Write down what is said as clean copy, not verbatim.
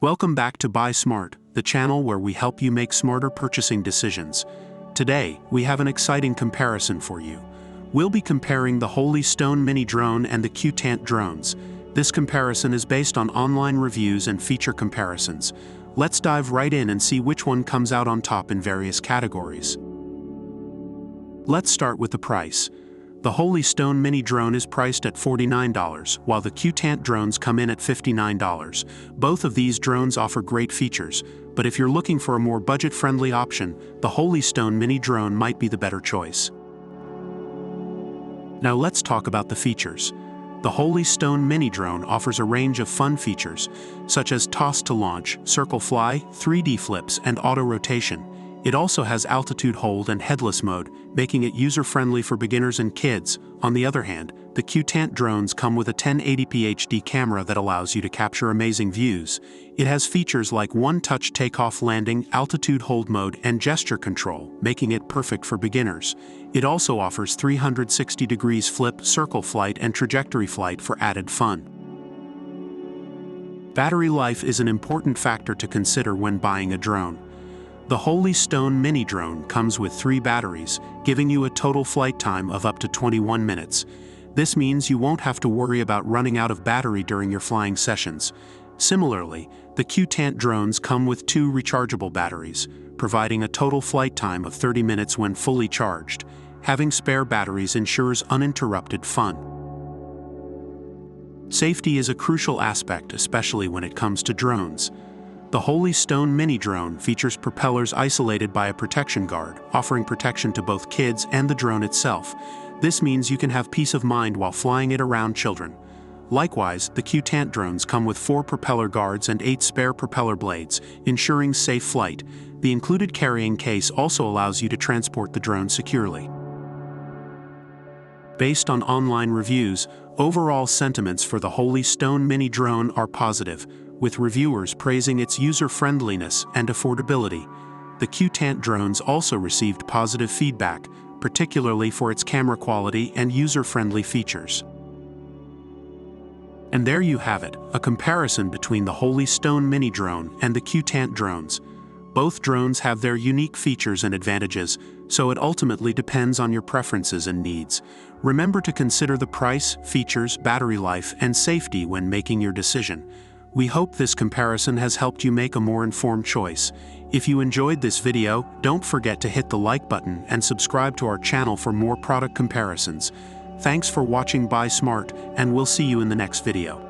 Welcome back to Buy Smart, the channel where we help you make smarter purchasing decisions. Today, we have an exciting comparison for you. We'll be comparing the Holy Stone Mini Drone and the CuteAnt Drones. This comparison is based on online reviews and feature comparisons. Let's dive right in and see which one comes out on top in various categories. Let's start with the price. The Holy Stone Mini Drone is priced at $49, while the CuteAnt drones come in at $59. Both of these drones offer great features, but if you're looking for a more budget-friendly option, the Holy Stone Mini Drone might be the better choice. Now let's talk about the features. The Holy Stone Mini Drone offers a range of fun features, such as toss to launch, circle fly, 3D flips, and auto rotation. It also has altitude hold and headless mode, making it user-friendly for beginners and kids. On the other hand, the CuteAnt drones come with a 1080p HD camera that allows you to capture amazing views. It has features like one-touch takeoff landing, altitude hold mode, and gesture control, making it perfect for beginners. It also offers 360 degrees flip, circle flight, and trajectory flight for added fun. Battery life is an important factor to consider when buying a drone. The Holy Stone Mini Drone comes with 3 batteries, giving you a total flight time of up to 21 minutes. This means you won't have to worry about running out of battery during your flying sessions. Similarly, the CuteAnt drones come with 2 rechargeable batteries, providing a total flight time of 30 minutes when fully charged. Having spare batteries ensures uninterrupted fun. Safety is a crucial aspect, especially when it comes to drones. The Holy Stone Mini Drone features propellers isolated by a protection guard, offering protection to both kids and the drone itself. This means you can have peace of mind while flying it around children. Likewise, the CuteAnt drones come with 4 propeller guards and 8 spare propeller blades, ensuring safe flight. The included carrying case also allows you to transport the drone securely. Based on online reviews, overall sentiments for the Holy Stone Mini Drone are positive, with reviewers praising its user-friendliness and affordability. The CuteAnt drones also received positive feedback, particularly for its camera quality and user-friendly features. And there you have it, a comparison between the Holy Stone Mini Drone and the CuteAnt drones. Both drones have their unique features and advantages, so it ultimately depends on your preferences and needs. Remember to consider the price, features, battery life, and safety when making your decision. We hope this comparison has helped you make a more informed choice. If you enjoyed this video, don't forget to hit the like button and subscribe to our channel for more product comparisons. Thanks for watching Buy Smart, and we'll see you in the next video.